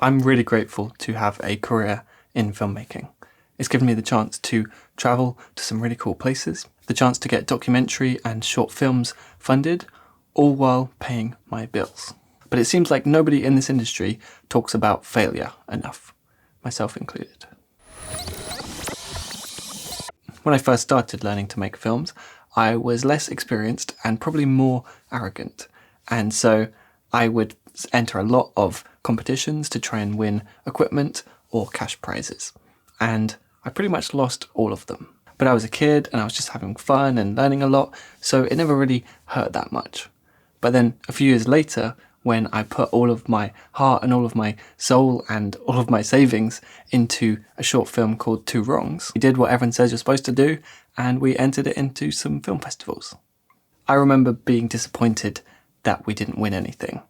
I'm really grateful to have a career in filmmaking. It's given me the chance to travel to some really cool places, the chance to get documentary and short films funded, all while paying my bills. But it seems like nobody in this industry talks about failure enough, myself included. When I first started learning to make films, I was less experienced and probably more arrogant. And so I would enter a lot of competitions to try and win equipment or cash prizes. And I pretty much lost all of them. But I was a kid and I was just having fun and learning a lot, so it never really hurt that much. But then a few years later, when I put all of my heart and all of my soul and all of my savings into a short film called Two Wrongs, we did what everyone says you're supposed to do, and we entered it into some film festivals. I remember being disappointed that we didn't win anything.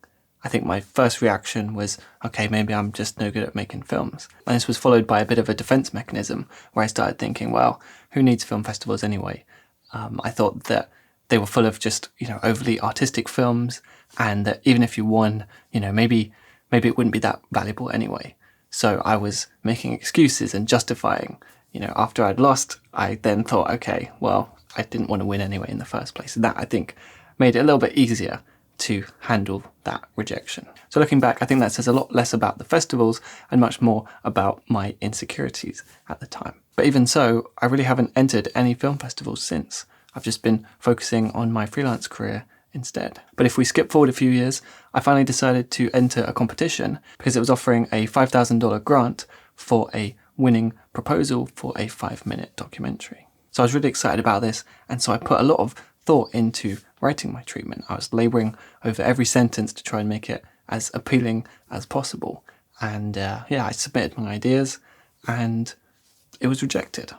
I think my first reaction was, okay, maybe I'm just no good at making films. And this was followed by a bit of a defense mechanism where I started thinking, well, who needs film festivals anyway? I thought that they were full of just, overly artistic films, and that even if you won, maybe it wouldn't be that valuable anyway. So I was making excuses and justifying. After I'd lost, I then thought, okay, well, I didn't want to win anyway in the first place. And that, I think, made it a little bit easier to handle that rejection. So looking back, I think that says a lot less about the festivals and much more about my insecurities at the time. But even so, I really haven't entered any film festivals since. I've just been focusing on my freelance career instead. But if we skip forward a few years, I finally decided to enter a competition because it was offering a $5,000 grant for a winning proposal for a 5-minute documentary. So I was really excited about this, and so I put a lot of thought into writing my treatment. I was labouring over every sentence to try and make it as appealing as possible. And I submitted my ideas and it was rejected.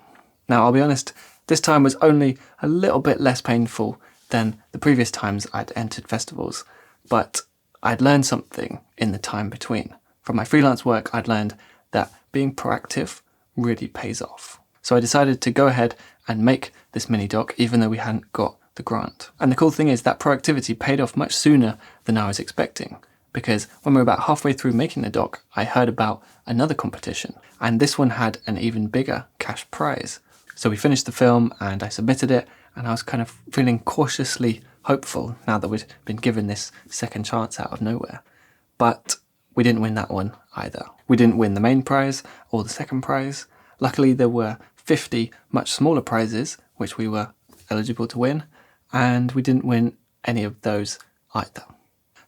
Now, I'll be honest, this time was only a little bit less painful than the previous times I'd entered festivals, but I'd learned something in the time between. From my freelance work, I'd learned that being proactive really pays off. So I decided to go ahead and make this mini doc, even though we hadn't got the grant. And the cool thing is that proactivity paid off much sooner than I was expecting, because when we were about halfway through making the doc, I heard about another competition, and this one had an even bigger cash prize. So we finished the film and I submitted it, and I was kind of feeling cautiously hopeful now that we'd been given this second chance out of nowhere. But we didn't win that one either. We didn't win the main prize or the second prize. Luckily, there were 50 much smaller prizes, which we were eligible to win, and we didn't win any of those either.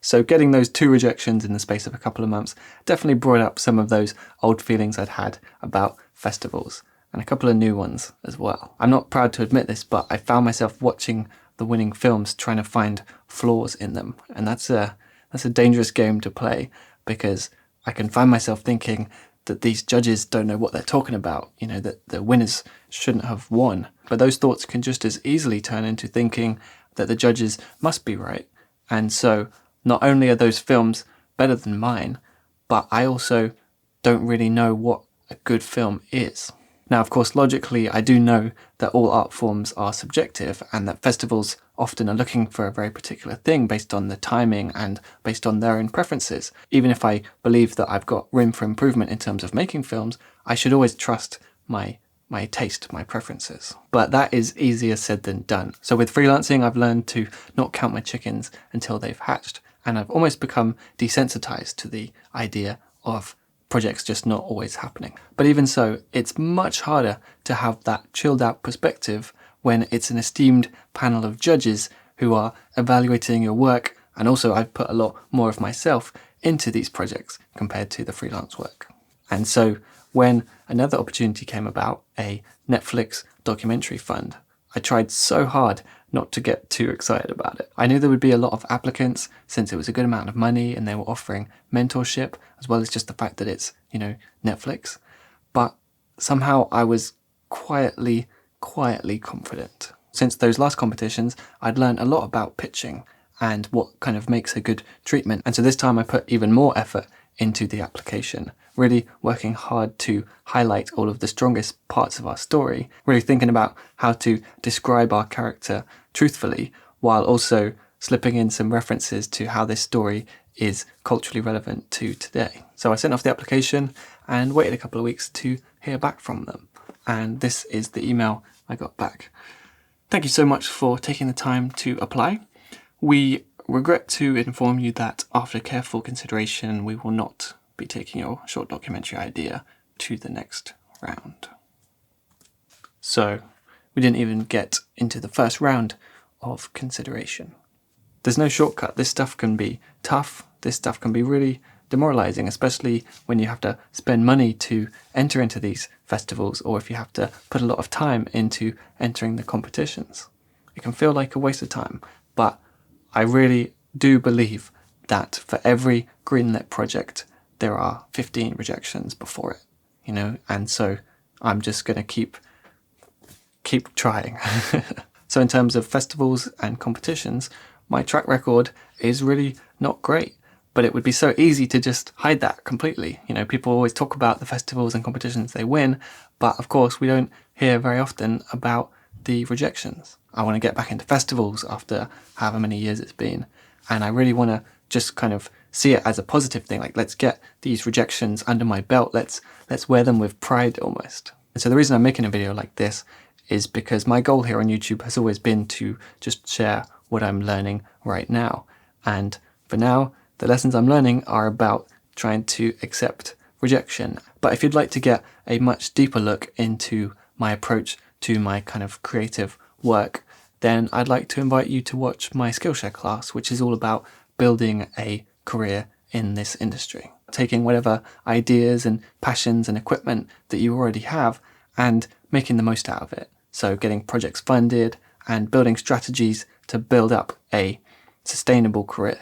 So getting those 2 rejections in the space of a couple of months definitely brought up some of those old feelings I'd had about festivals, and a couple of new ones as well. I'm not proud to admit this, but I found myself watching the winning films trying to find flaws in them, and that's a dangerous game to play, because I can find myself thinking that these judges don't know what they're talking about, that the winners shouldn't have won. But those thoughts can just as easily turn into thinking that the judges must be right. And so not only are those films better than mine, but I also don't really know what a good film is. Now, of course, logically, I do know that all art forms are subjective and that festivals often are looking for a very particular thing based on the timing and based on their own preferences. Even if I believe that I've got room for improvement in terms of making films, I should always trust my taste, my preferences. But that is easier said than done. So with freelancing, I've learned to not count my chickens until they've hatched, and I've almost become desensitized to the idea of projects just not always happening. But even so, it's much harder to have that chilled out perspective when it's an esteemed panel of judges who are evaluating your work, and also I've put a lot more of myself into these projects compared to the freelance work. And so when another opportunity came about, a Netflix documentary fund, I tried so hard not to get too excited about it. I knew there would be a lot of applicants since it was a good amount of money and they were offering mentorship as well as just the fact that it's, Netflix. But somehow I was quietly confident. Since those last competitions, I'd learned a lot about pitching and what kind of makes a good treatment. And so this time I put even more effort into the application, really working hard to highlight all of the strongest parts of our story, really thinking about how to describe our character truthfully, while also slipping in some references to how this story is culturally relevant to today. So I sent off the application and waited a couple of weeks to hear back from them. And this is the email I got back. Thank you so much for taking the time to apply. We regret to inform you that after careful consideration, we will not be taking your short documentary idea to the next round. So we didn't even get into the first round of consideration. There's no shortcut. This stuff can be tough. This stuff can be really demoralizing, especially when you have to spend money to enter into these festivals, or if you have to put a lot of time into entering the competitions. It can feel like a waste of time, but I really do believe that for every greenlit project, there are 15 rejections before it, you know, and so I'm just going to keep trying. So in terms of festivals and competitions, my track record is really not great, but it would be so easy to just hide that completely. You know, people always talk about the festivals and competitions they win, but of course we don't hear very often about the rejections. I want to get back into festivals after however many years it's been, and I really want to just kind of see it as a positive thing, like let's get these rejections under my belt, let's wear them with pride almost. And so the reason I'm making a video like this is because my goal here on YouTube has always been to just share what I'm learning right now. And for now, the lessons I'm learning are about trying to accept rejection. But if you'd like to get a much deeper look into my approach to my kind of creative work, then I'd like to invite you to watch my Skillshare class, which is all about building a career in this industry. Taking whatever ideas and passions and equipment that you already have and making the most out of it. So getting projects funded and building strategies to build up a sustainable career.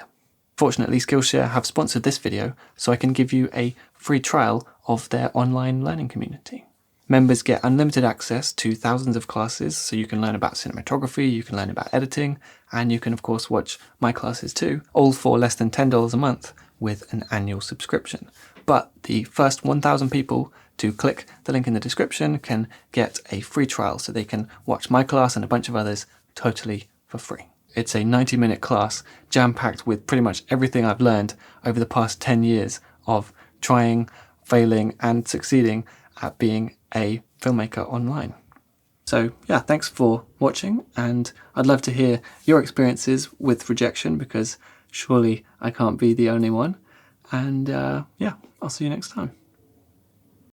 Fortunately, Skillshare have sponsored this video, so I can give you a free trial of their online learning community. Members get unlimited access to thousands of classes, so you can learn about cinematography, you can learn about editing, and you can of course watch my classes too, all for less than $10 a month with an annual subscription. But the first 1,000 people to click the link in the description can get a free trial, so they can watch my class and a bunch of others totally for free. It's a 90-minute class jam-packed with pretty much everything I've learned over the past 10 years of trying, failing, and succeeding at being a filmmaker online. So yeah, thanks for watching, and I'd love to hear your experiences with rejection, because surely I can't be the only one. And yeah, I'll see you next time.